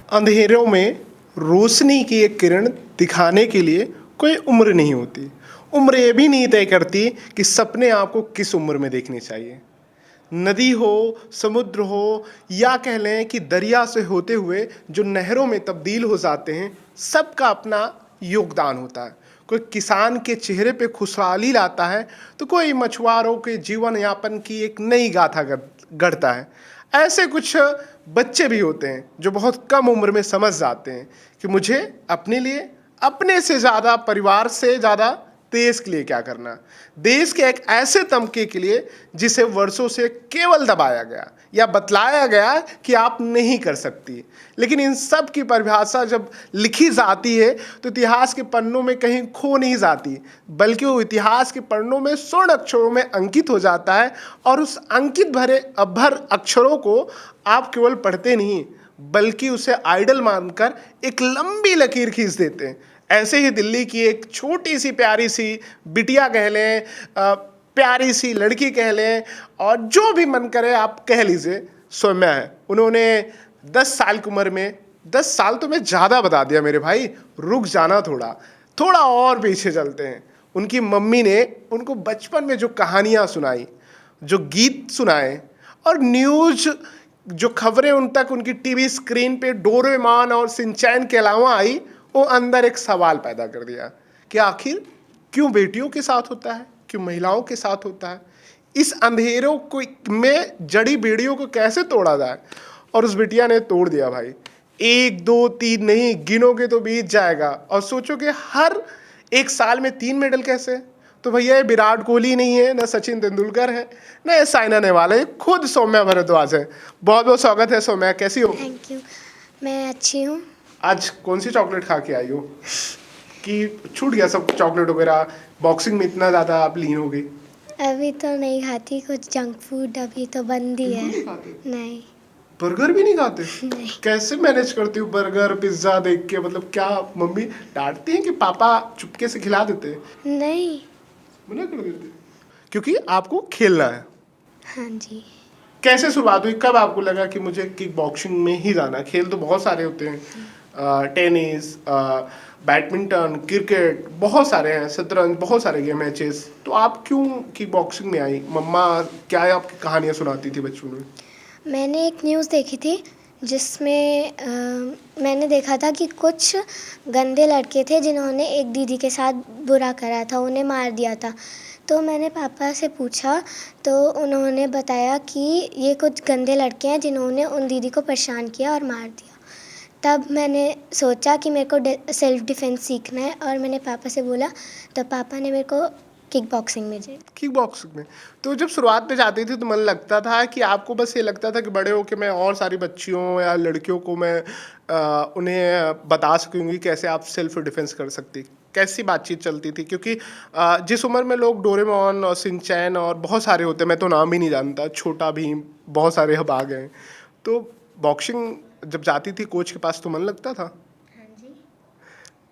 अंधेरों में रोशनी की एक किरण दिखाने के लिए कोई उम्र नहीं होती। उम्र ये भी नहीं तय करती कि सपने आपको किस उम्र में देखने चाहिए। नदी हो, समुद्र हो, या कह लें कि दरिया से होते हुए जो नहरों में तब्दील हो जाते हैं, सबका अपना योगदान होता है। कोई किसान के चेहरे पे खुशहाली लाता है, तो कोई मछुआरों के जीवन यापन की एक नई गाथा गढ़ता है। ऐसे कुछ बच्चे भी होते हैं जो बहुत कम उम्र में समझ जाते हैं कि मुझे अपने लिए, अपने से ज़्यादा, परिवार से ज़्यादा देश के लिए क्या करना। देश के एक ऐसे तबके के लिए जिसे वर्षों से केवल दबाया गया या बतलाया गया कि आप नहीं कर सकती। लेकिन इन सब की परिभाषा जब लिखी जाती है तो इतिहास के पन्नों में कहीं खो नहीं जाती, बल्कि वो इतिहास के पन्नों में स्वर्ण अक्षरों में अंकित हो जाता है। और उस अंकित भरे अभर अक्षरों को आप केवल पढ़ते नहीं, बल्कि उसे आइडल मानकर एक लंबी लकीर खींच देते हैं। ऐसे ही दिल्ली की एक छोटी सी प्यारी सी बिटिया कह लें, प्यारी सी लड़की कह लें, और जो भी मन करे आप कह लीजिए, सौम्या है। उन्होंने 10 साल की उम्र में, 10 साल तो मैं ज़्यादा बता दिया मेरे भाई, रुक जाना थोड़ा थोड़ा और पीछे चलते हैं। उनकी मम्मी ने उनको बचपन में जो कहानियाँ सुनाई, जो गीत सुनाए, और न्यूज़ जो खबरें उन तक उनकी टीवी स्क्रीन पे डोरेमोन और सिंचैन के अलावा आई, वो अंदर एक सवाल पैदा कर दिया कि आखिर क्यों बेटियों के साथ होता है, क्यों महिलाओं के साथ होता है। इस अंधेरों को में जड़ी बेड़ियों को कैसे तोड़ा जाए। और उस बिटिया ने तोड़ दिया भाई। 1 2 3 नहीं गिनोगे तो बीत जाएगा। और सोचोगे हर एक साल में 3 मेडल कैसे। तो भैया ये विराट कोहली नहीं है, ना सचिन तेंदुलकर है, ना ये साइना नेहवाल है, खुद सौम्या भारद्वाज है। बहुत बहुत स्वागत है सौम्या, कैसी हो? Thank you. मैं अच्छी हूँ। आज कौन सी चॉकलेट खा के आई हो कि छूट गया सब चॉकलेट वगैरह? बॉक्सिंग में इतना ज़्यादा आप लीन हो गई। अभी तो नहीं खाती कुछ जंक फूड, अभी तो बंद ही है। बिल्कुल नहीं खाते? नहीं। बर्गर भी नहीं खाते? नहीं। कैसे मैनेज करती हो बर्गर पिज्ज़ा देख के? मतलब क्या मम्मी डांटती हैं कि पापा चुपके से खिला देते हैं? नहीं। मना कर देते? क्योंकि आपको खेलना है। हाँ जी। कैसे शुरुआत हुई, कब आपको लगा कि मुझे किक बॉक्सिंग में ही जाना है? खेल तो बहुत सारे होते हैं, टेनिस, बैडमिंटन, क्रिकेट, बहुत सारे हैं, शतरंज, बहुत सारे गेम मैचेस। तो आप क्यों किक बॉक्सिंग में आई? मम्मा क्या आपकी कहानियाँ सुनाती थी बचपन में? मैंने एक न्यूज़ देखी थी जिसमें मैंने देखा था कि कुछ गंदे लड़के थे जिन्होंने एक दीदी के साथ बुरा करा था, उन्हें मार दिया था। तो मैंने पापा से पूछा तो उन्होंने बताया कि ये कुछ गंदे लड़के हैं जिन्होंने उन दीदी को परेशान किया और मार दिया। तब मैंने सोचा कि मेरे को सेल्फ डिफेंस सीखना है और मैंने पापा से बोला, तो पापा ने मेरे को किक बॉक्सिंग में दिया। किक बॉक्सिंग में तो जब शुरुआत में जाती थी तो मन लगता था कि आपको बस ये लगता था कि बड़े होकर मैं और सारी बच्चियों या लड़कियों को मैं उन्हें बता सकूंगी कैसे आप सेल्फ डिफेंस कर सकती? कैसी बातचीत चलती थी? क्योंकि जिस उम्र में लोग डोरेमोन और सिंचैन और बहुत सारे होते हैं, मैं तो नाम ही नहीं जानता, छोटा भीम, बहुत सारे अब आ गए। तो बॉक्सिंग जब जाती थी कोच के पास तो मन लगता था। हाँ जी।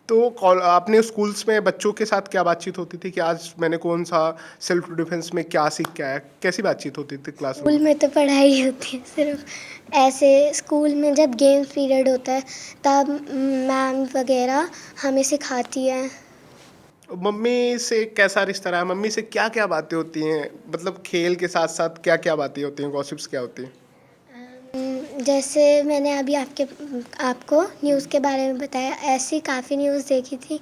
तो अपने स्कूल्स में बच्चों के साथ क्या बातचीत होती थी कि आज मैंने कौन सा सेल्फ डिफेंस में क्या सीख के आया? कैसी बातचीत होती थी क्लासरूम स्कूल में? में तो पढ़ाई होती है सिर्फ। ऐसे स्कूल में जब गेम्स पीरियड होता है तब मैम वगैरह हमें सिखाती है। मम्मी से कैसा रिश्ता रहा? मम्मी से क्या क्या बातें होती हैं? मतलब खेल के साथ साथ क्या क्या बातें होती हैं, गॉसिप्स क्या होती हैं? जैसे मैंने अभी आपको न्यूज़ के बारे में बताया, ऐसी काफ़ी न्यूज़ देखी थी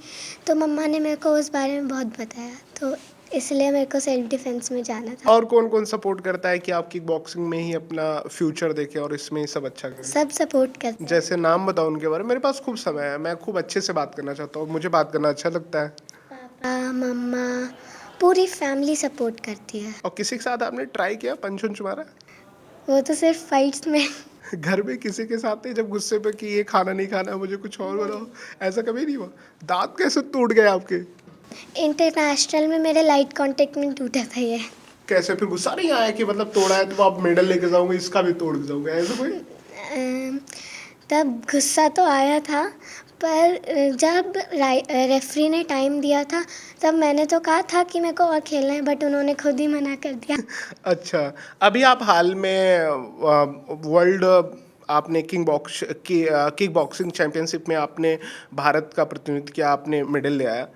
तो मम्मा ने मेरे को उस बारे में बहुत बताया, तो इसलिए मेरे को सेल्फ डिफेंस में जाना था। और कौन कौन सपोर्ट करता है कि आप किक बॉक्सिंग में ही अपना फ्यूचर देखें और इसमें ही सब अच्छा करें? सब सपोर्ट करते हैं। जैसे नाम बताओ उनके बारे में। मेरे पास खूब समय है, मैं खूब अच्छे से बात करना चाहता हूँ, मुझे बात करना अच्छा लगता है। पापा, मम्मा, पूरी फैमिली सपोर्ट करती है। और किसी के साथ आपने ट्राई किया पंच उंच मारा? वो तो सिर्फ फाइट्स में। घर में किसी के साथ नहीं, जब गुस्से पे कि ये खाना नहीं खाना, मुझे कुछ और बनाओ, ऐसा कभी नहीं हुआ? दांत कैसे टूट गए आपके? इंटरनेशनल में मेरे लाइट कांटेक्ट में टूटा था ये। कैसे फिर गुस्सा नहीं आया कि मतलब तोड़ा है तो आप मेडल लेके जाओगे, इसका भी तोड़ जाओगे, ऐसा कोई? अम, तब गुस्सा तो आया था, पर जब रेफरी ने टाइम दिया था तब मैंने तो कहा था कि मेरे को और खेलना है, बट उन्होंने खुद ही मना कर दिया। अच्छा, अभी आप हाल में वर्ल्ड आपने किक बॉक्सिंग चैंपियनशिप में आपने भारत का प्रतिनिधित्व किया, आपने मेडल ले आया।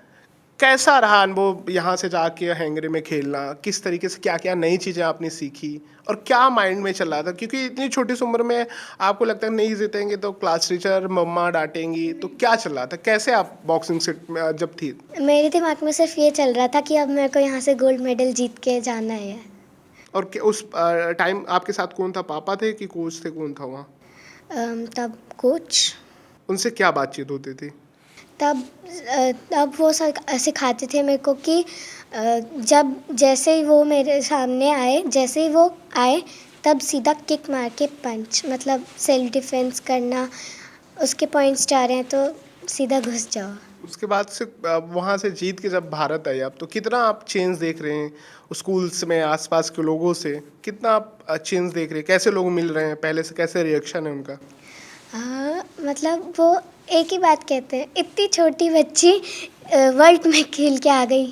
कैसा रहा अनुभव यहाँ से जाके हंगरी में खेलना? किस तरीके से क्या क्या नई चीज़ें आपने सीखी और क्या माइंड में चल रहा था? क्योंकि इतनी छोटी सी उम्र में आपको लगता है नहीं जीतेंगे तो क्लास टीचर मम्मा डांटेंगी, तो क्या चल रहा था? कैसे आप बॉक्सिंग से जब थी? मेरे दिमाग में सिर्फ ये चल रहा था कि अब मेरे को यहाँ से गोल्ड मेडल जीत के जाना है। और उस टाइम आपके साथ कौन था? पापा थे कि कोच थे? कौन था वहाँ? तब कोच, उनसे क्या बातचीत होती थी? तब वो सिखाते थे मेरे को कि जब जैसे ही वो मेरे सामने आए, जैसे ही वो आए तब सीधा किक मार के पंच, मतलब सेल्फ डिफेंस करना। उसके पॉइंट्स जा रहे हैं तो सीधा घुस जाओ। उसके बाद से वहाँ से जीत के जब भारत आए आप, तो कितना आप चेंज देख रहे हैं स्कूल्स में, आसपास के लोगों से कितना आप चेंज देख रहे हैं? कैसे लोग मिल रहे हैं, पहले से कैसे रिएक्शन है उनका? मतलब वो एक ही बात कहते हैं, इतनी छोटी बच्ची वर्ल्ड में खेल के आ गई।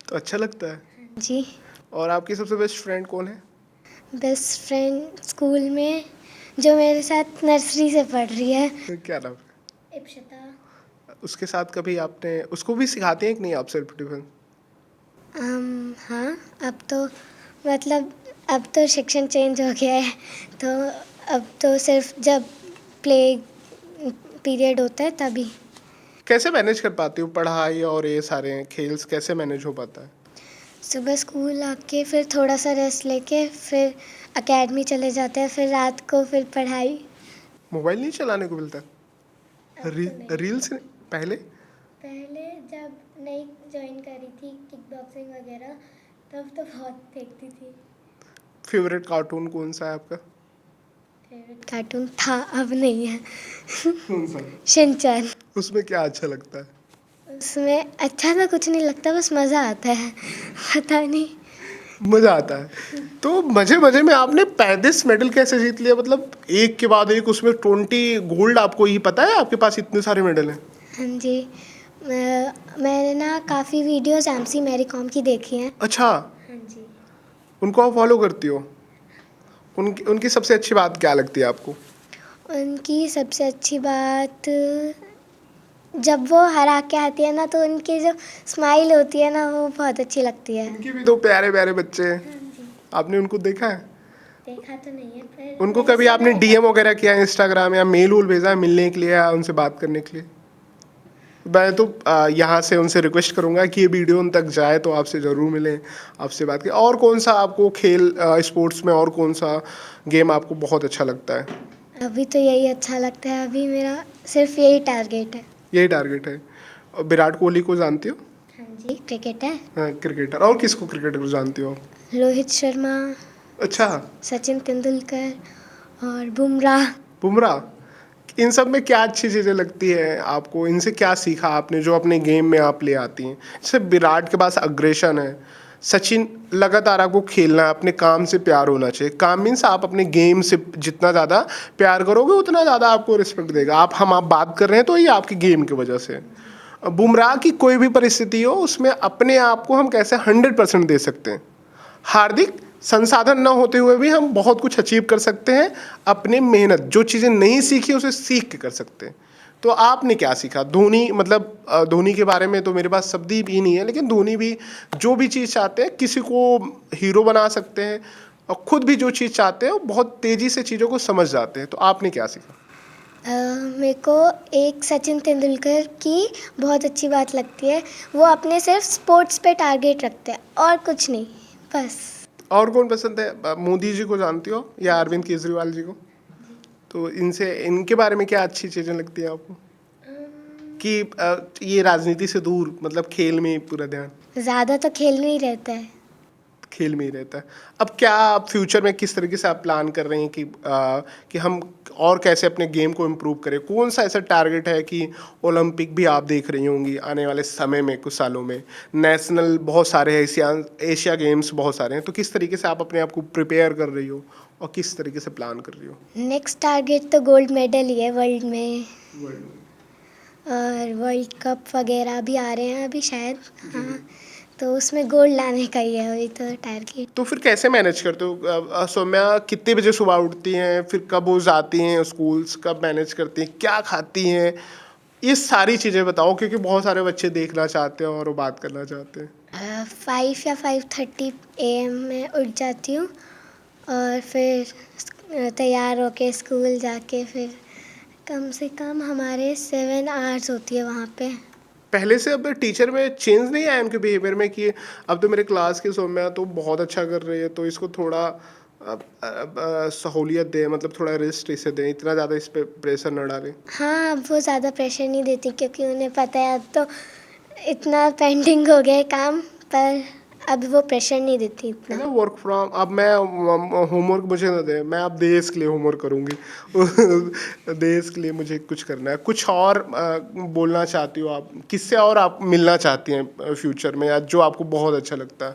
तो अच्छा लगता है। जी। और आपकी सबसे बेस्ट फ्रेंड कौन है? बेस्ट फ्रेंड स्कूल में जो मेरे साथ नर्सरी से पढ़ रही है, क्या नाम है? इप्शिता। उसके साथ कभी आपने उसको भी सिखाते हैं कि नहीं आप सेल्फ डिफेंस? हाँ, अब तो सेक्शन चेंज हो गया है, तो अब तो सिर्फ जब प्ले पीरियड होता है तभी। कैसे मैनेज कर पाती हो पढ़ाई और ये सारे खेल्स, कैसे मैनेज हो पाता है? सुबह स्कूल आके फिर थोड़ा सा रेस्ट लेके फिर एकेडमी चले जाते हैं, फिर रात को फिर पढ़ाई। मोबाइल नहीं चलाने को मिलता? अब तो नहीं। रील्स पहले? पहले जब नई ज्वाइन करी थी किक बॉक्सिंग वगैरह, तब तो बहुत देखती थी। फेवरेट कार्टून कौन सा है आपका? फेवरेट कार्टून था, अब नहीं है। कौन सा? शिनचैन। उसमें क्या अच्छा लगता है? उसमें अच्छा तो कुछ नहीं लगता, बस मज़ा आता है। पता नहीं। मजा आता है। तो मजे मजे में आपने 35 मेडल कैसे जीत लिया? मतलब एक के बाद एक, उसमें 20 गोल्ड। आपको ये पता है आपके पास इतने सारे मेडल हैं? हाँ जी। मैंने ना काफ़ी वीडियोस एमसी मैरी कॉम की देखी हैं। अच्छा, हाँ जी। उनको आप फॉलो करती हो? उनकी उनकी सबसे अच्छी बात क्या लगती है आपको? उनकी सबसे अच्छी बात, जब वो हरा के आती है ना तो उनकी जो स्माइल होती है ना वो बहुत अच्छी लगती है। उनके भी दो प्यारे प्यारे बच्चे हैं, हाँ जी। आपने उनको देखा है? देखा तो नहीं है, पर उनको मैंने कभी सुना आपने है। डीएम वगैरह किया है इंस्टाग्राम, या मेल वूल भेजा है मिलने के लिए या उनसे बात करने के लिए? मैं तो यहाँ से उनसे रिक्वेस्ट करूँगा कि ये वीडियो उन तक जाए तो आपसे ज़रूर मिलें, आपसे बात करें। और कौन सा आपको खेल स्पोर्ट्स में और कौन सा गेम आपको बहुत अच्छा लगता है? अभी तो यही अच्छा लगता है, अभी मेरा सिर्फ यही टारगेट है। यही टारगेट है। और विराट कोहली को जानती हो? हाँ जी, क्रिकेट है। हाँ, क्रिकेटर। और किसको क्रिकेटर को जानती हो? रोहित शर्मा, अच्छा, सचिन तेंदुलकर और बुमराह। बुमराह। इन सब में क्या अच्छी चीज़ें लगती है आपको? इनसे क्या सीखा आपने जो अपने गेम में आप ले आती हैं? जैसे विराट के पास अग्रेशन है, सचिन लगातार आपको खेलना है, अपने काम से प्यार होना चाहिए। काम मीन्स आप अपने गेम से जितना ज़्यादा प्यार करोगे उतना ज़्यादा आपको रिस्पेक्ट देगा। आप बात कर रहे हैं तो ये आपकी गेम की वजह से। बुमराह की कोई भी परिस्थिति हो उसमें अपने आप को हम कैसे 100% दे सकते हैं। हार्दिक संसाधन न होते हुए भी हम बहुत कुछ अचीव कर सकते हैं। अपने मेहनत, जो चीज़ें नहीं सीखी उसे सीख के कर सकते हैं। तो आपने क्या सीखा? धोनी, मतलब धोनी के बारे में तो मेरे पास शब्द ही नहीं है, लेकिन धोनी भी जो भी चीज़ चाहते हैं किसी को हीरो बना सकते हैं, और खुद भी जो चीज़ चाहते हैं वो बहुत तेज़ी से चीज़ों को समझ जाते हैं। तो आपने क्या सीखा? मेरे को एक सचिन तेंदुलकर की बहुत अच्छी बात लगती है, वो अपने सिर्फ स्पोर्ट्स पे टारगेट रखते हैं और कुछ नहीं, बस। और कौन पसंद है? मोदी जी को जानती हो या अरविंद केजरीवाल जी को? तो इनके बारे में क्या अच्छी चीज़ें लगती हैं आपको कि ये राजनीति से दूर, मतलब खेल में पूरा ध्यान? ज़्यादा तो खेल में ही रहता है। खेल में ही रहता है। अब क्या आप फ्यूचर में किस तरीके से आप प्लान कर रहे हैं कि हम और कैसे अपने गेम को इम्प्रूव करें? कौन सा ऐसा टारगेट है कि ओलंपिक भी आप देख रही होंगी आने वाले समय में, कुछ सालों में नेशनल बहुत सारे हैं, एशिया गेम्स बहुत सारे हैं, तो किस तरीके से आप अपने आप को प्रिपेयर कर रही हो और किस तरीके से प्लान कर रही हो? नेक्स्ट टारगेट तो गोल्ड मेडल ही है वर्ल्ड में, और वर्ल्ड कप वगैरह भी आ रहे हैं अभी शायद। हाँ, तो उसमें गोल्ड लाने का ही है अभी तो टारगेट। तो फिर कैसे मैनेज करते हो? सौम्या कितने बजे सुबह उठती हैं, फिर कब वो जाती हैं स्कूल्स, कब मैनेज करती हैं, क्या खाती हैं, ये सारी चीज़ें बताओ, क्योंकि बहुत सारे बच्चे देखना चाहते हैं और वो बात करना चाहते हैं। 5 या 5:30 AM में उठ जाती हूँ और फिर तैयार होके स्कूल जाके फिर कम से कम हमारे 7 आवर्स होती है वहाँ पे। पहले से अब टीचर में चेंज नहीं आया उनके बिहेवियर में कि अब तो मेरे क्लास की सौम्या तो बहुत अच्छा कर रही है, तो इसको थोड़ा सहूलियत दें, मतलब थोड़ा रेस्ट इसे दें, इतना ज़्यादा इस पे प्रेशर न डालें? हाँ, अब वो ज़्यादा प्रेशर नहीं देती क्योंकि उन्हें पता है अब तो इतना पेंडिंग हो गया है काम, पर अब वो प्रेशर नहीं देती है इतना। ना, वर्क फ्रॉम, अब मैं होमवर्क मुझे ना दे, मैं अब देश के लिए होमवर्क करूँगी। देश के लिए मुझे कुछ करना है। कुछ और बोलना चाहती हो आप, किससे और आप मिलना चाहती हैं फ्यूचर में, या जो आपको बहुत अच्छा लगता है?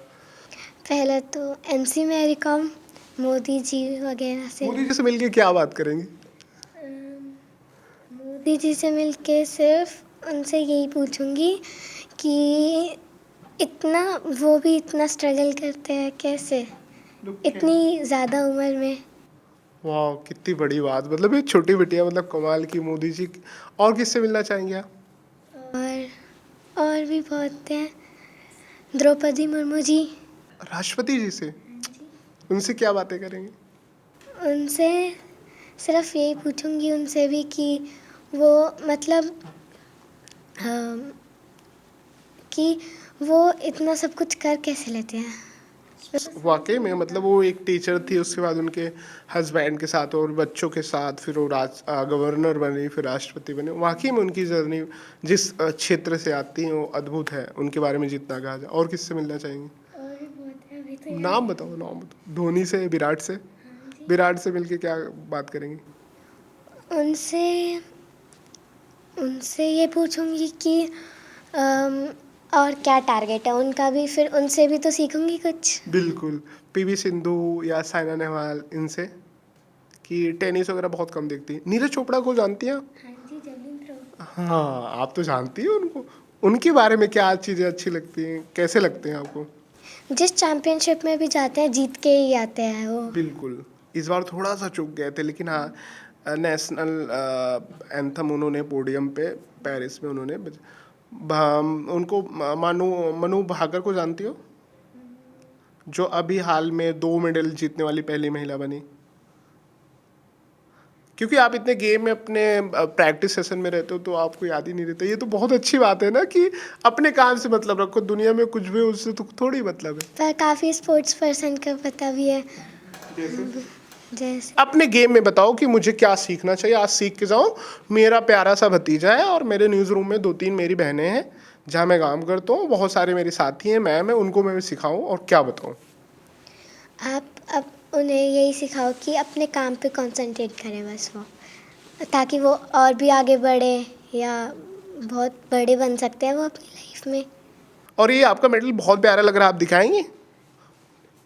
पहले तो MC Mary com, Modi ji वगैरह से। मोदी जी से मिलके क्या बात करेंगी? मोदी जी से मिलके सिर्फ उनसे यही पूछूंगी कि इतना वो भी इतना स्ट्रगल करते हैं कैसे इतनी ज़्यादा उम्र में। वाह, कितनी बड़ी बात, मतलब ये छोटी बिटिया मतलब कमाल की, मोदी जी। और किससे मिलना चाहेंगे आप? और भी बहुत हैं, द्रौपदी मुर्मू जी। राष्ट्रपति जी से? उनसे क्या बातें करेंगे? उनसे सिर्फ यही पूछूंगी उनसे भी कि वो मतलब अम, कि वो इतना सब कुछ कर कैसे लेते हैं। वाकई में, मतलब वो एक टीचर थी, उसके बाद उनके हस्बैंड के साथ और बच्चों के साथ फिर वो गवर्नर बनी, फिर राष्ट्रपति बने। वाकई में उनकी जर्नी जिस क्षेत्र से आती है वो अद्भुत है, उनके बारे में जितना कहा जाए। और किससे मिलना चाहेंगे? और भी बहुत है, अभी तो नाम बताओ, नाम बताओ। धोनी से, विराट से? विराट से मिलके क्या बात करेंगे? उनसे उनसे ये पूछूंगी कि अम, और क्या टारगेट है उनका भी, फिर उनसे भी तो सीखूंगी कुछ। बिल्कुल। पीवी सिंधु या साइना नेहवाल, इनसे? कि टेनिस वगैरह बहुत कम देखती हैं। नीरज चोपड़ा को जानती हैं आप? हाँ जी, जेवलिन थ्रो। हाँ, आप तो जानती हैं उनको। उनके बारे में क्या चीज़ें अच्छी लगती हैं, कैसे लगते हैं आपको? जिस चैंपियनशिप में भी जाते हैं जीत के ही आते हैं वो। बिल्कुल। इस बार थोड़ा सा चूक गए थे, लेकिन हाँ, नेशनल एंथम उन्होंने पोडियम पे पेरिस में उन्होंने उनको मनु मनु भाकर को जानती हो? जो अभी हाल में 2 मेडल जीतने वाली पहली महिला बनी। क्योंकि आप इतने गेम में अपने प्रैक्टिस सेशन में रहते हो तो आपको याद ही नहीं रहता। ये तो बहुत अच्छी बात है ना कि अपने काम से मतलब रखो, दुनिया में कुछ भी हो उससे तो थोड़ी मतलब है। पर काफ़ी स्पोर्ट्स पर्सन का पता भी है, जैसे अपने गेम में बताओ कि मुझे क्या सीखना चाहिए, आज सीख के जाऊँ। मेरा प्यारा सा भतीजा है और मेरे न्यूज़ रूम में 2-3 मेरी बहनें हैं जहाँ मैं काम करता हूँ, बहुत सारे मेरे साथी हैं, मैम है, उनको मैं सिखाऊँ और क्या बताऊँ? आप अब उन्हें यही सिखाओ कि अपने काम पे कंसंट्रेट करें बस वो, ताकि वो और भी आगे बढ़े या बहुत बड़े बन सकते हैं वो अपनी लाइफ में। और ये आपका मेडल बहुत प्यारा लग रहा है, आप दिखाएंगे?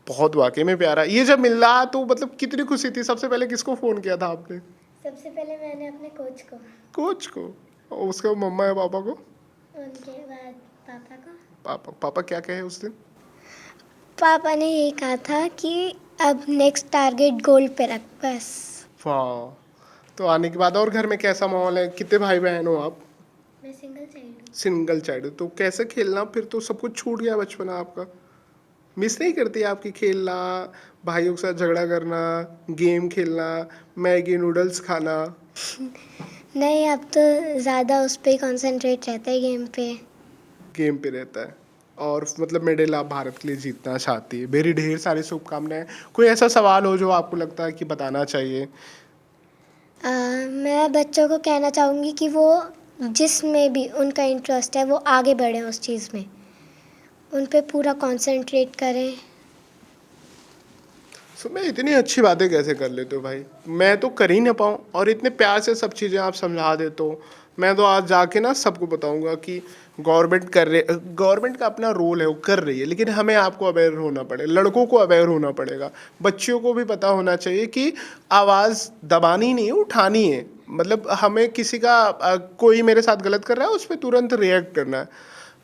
बहुत वाकई में प्यारा। ये जब मिला तो मतलब कितनी खुशी थी? सबसे पहले किसको फ़ोन किया था आपने? सबसे पहले मैंने अपने कोच को, कोच को? और उसके मम्मा या पापा को? उनके बाद पापा को। पापा क्या कहे उस दिन? पापा ने यही कहा था कि अब नेक्स्ट टारगेट गोल्ड पे रख बस। वाह। तो आने के बाद और घर में कैसा माहौल है? कितने भाई बहन हो आप? मैं सिंगल चाइल्ड हूँ। सिंगल चाइल्ड हो, तो कैसे खेलना, फिर तो सब कुछ छूट गया बचपना आपका। मिस नहीं करती आपकी खेलना, भाइयों के साथ झगड़ा करना, गेम खेलना, मैगी नूडल्स खाना? नहीं, अब तो ज़्यादा उस पे कंसंट्रेट रहता है, गेम पे। गेम पे रहता है। और मतलब मेडल आप भारत के लिए जीतना चाहती है, मेरी ढेर सारी शुभकामनाएं। कोई ऐसा सवाल हो जो आपको लगता है कि बताना चाहिए? मैं बच्चों को कहना चाहूँगी कि वो जिसमें भी उनका इंटरेस्ट है वो आगे बढ़ें उस चीज़ में, उन पे पूरा कंसंट्रेट करें। मैं इतनी अच्छी बातें कैसे कर लेते हो भाई? मैं तो कर ही ना पाऊँ, और इतने प्यार से सब चीज़ें आप समझा देते हो। मैं तो आज जाके ना सबको बताऊंगा कि गवर्नमेंट का अपना रोल है, वो कर रही है, लेकिन हमें आपको अवेयर होना पड़ेगा, लड़कों को अवेयर होना पड़ेगा, बच्चियों को भी पता होना चाहिए कि आवाज़ दबानी नहीं है, उठानी है। मतलब हमें किसी का कोई मेरे साथ गलत कर रहा है उस पर तुरंत रिएक्ट करना है।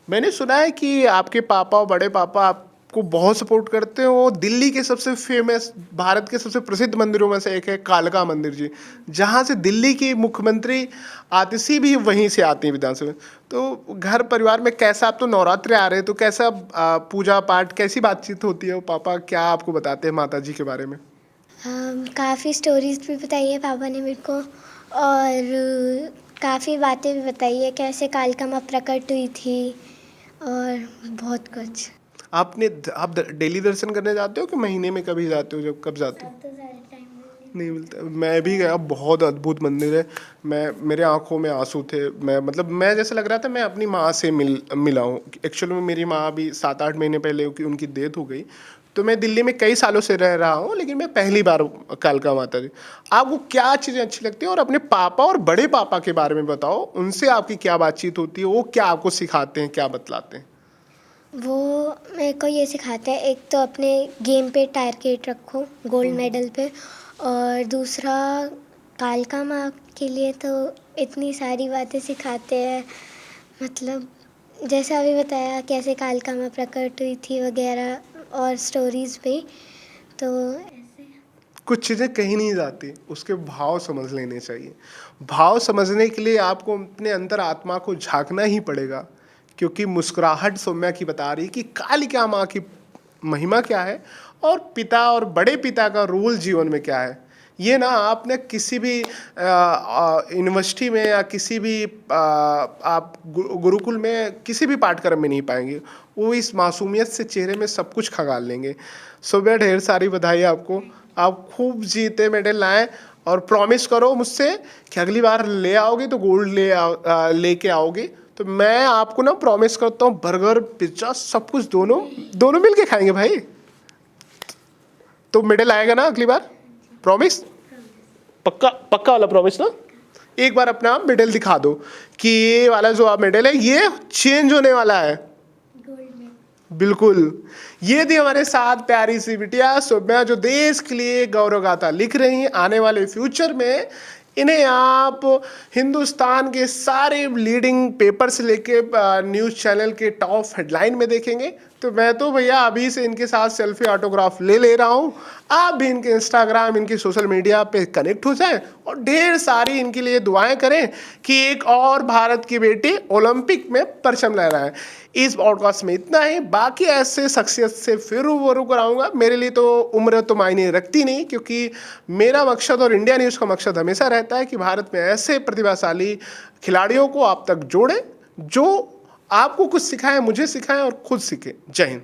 मैंने सुना है कि आपके पापा और बड़े पापा आपको बहुत सपोर्ट करते हैं। वो दिल्ली के सबसे फेमस, भारत के सबसे प्रसिद्ध मंदिरों में से एक है कालका मंदिर जी, जहाँ से दिल्ली की मुख्यमंत्री आतिशी भी वहीं से आती हैं विधानसभा में। तो घर परिवार में कैसा, आप तो नवरात्रे आ रहे हैं, तो कैसा पूजा पाठ, कैसी बातचीत होती है? वो पापा क्या आपको बताते हैं माता जी के बारे में? काफ़ी स्टोरीज भी बताई है पापा ने मेरे को, और काफ़ी बातें भी बताई है, कैसे कालिका माँ प्रकट हुई थी और बहुत कुछ। आप डेली दर्शन करने जाते हो कि महीने में कभी जाते हो? जब कब जाते हो? अब तो सारे टाइम नहीं मिलता। मैं भी गया, बहुत अद्भुत मंदिर है। मेरे आंखों में आंसू थे। मैं जैसे लग रहा था मैं अपनी माँ से मिला हूँ। एक्चुअली में मेरी माँ अभी 7-8 महीने पहले उनकी डेथ हो गई। तो मैं दिल्ली में कई सालों से रह रहा हूँ, लेकिन मैं पहली बार कालका माता जी। आपको क्या चीज़ें अच्छी लगती है? और अपने पापा और बड़े पापा के बारे में बताओ, उनसे आपकी क्या बातचीत होती है? वो क्या आपको सिखाते हैं, क्या बतलाते हैं? वो मेरे को ये सिखाते हैं, एक तो अपने गेम पे टारगेट रखो गोल्ड मेडल पे, और दूसरा कालिका माँ के लिए तो इतनी सारी बातें सिखाते हैं। मतलब जैसे अभी बताया कैसे कालिका माँ प्रकट हुई थी वगैरह, और स्टोरीज भी। तो ऐसे कुछ चीज़ें कहीं नहीं जाती, उसके भाव समझ लेने चाहिए। भाव समझने के लिए आपको अपने अंतर आत्मा को झांकना ही पड़ेगा, क्योंकि मुस्कुराहट सौम्या की बता रही कि कालिका माँ की महिमा क्या है और पिता और बड़े पिता का रोल जीवन में क्या है। ये ना आपने किसी भी यूनिवर्सिटी में या किसी भी आप गुरुकुल में किसी भी पाठ्यक्रम में नहीं पाएंगे। वो इस मासूमियत से चेहरे में सब कुछ खंगाल लेंगे। सुबह ढेर सारी बधाई आपको। आप खूब जीते मेडल लाएं, और प्रॉमिस करो मुझसे कि अगली बार ले आओगे तो गोल्ड लेके आओगे। तो मैं आपको ना प्रॉमिस करता हूँ, बर्गर पिज्ज़ा सब कुछ दोनों दोनों मिल के खाएंगे भाई। तो मेडल आएगा ना अगली बार? प्रॉमिस? पक्का पक्का वाला प्रॉमिस ना? एक बार अपना मेडल दिखा दो कि ये वाला जो आप मेडल है ये चेंज होने वाला है। गोल्ड में बिल्कुल। ये थी हमारे साथ प्यारी सी बिटिया सौम्या, जो देश के लिए गौरव गाथा लिख रही हैं। आने वाले फ्यूचर में इन्हें आप हिंदुस्तान के सारे लीडिंग पेपर से लेके न्यूज़ चैनल के टॉप हेडलाइन में देखेंगे। तो मैं तो भैया अभी से इनके साथ सेल्फी ऑटोग्राफ ले रहा हूँ। आप भी इनके इंस्टाग्राम, इनके सोशल मीडिया पे कनेक्ट हो जाएं और ढेर सारी इनके लिए दुआएं करें कि एक और भारत की बेटी ओलंपिक में परचम लहराए। इस पॉडकास्ट में इतना ही। बाकी ऐसे शख्सियत से फिर रूबरू कराऊंगा। मेरे लिए तो उम्र तो मायने रखती नहीं, क्योंकि मेरा मकसद और इंडिया न्यूज़ का मकसद हमेशा रहता है कि भारत में ऐसे प्रतिभाशाली खिलाड़ियों को आप तक जोड़ें जो आपको कुछ सिखाएं, मुझे सिखाएं और खुद सीखें। जय हिंद।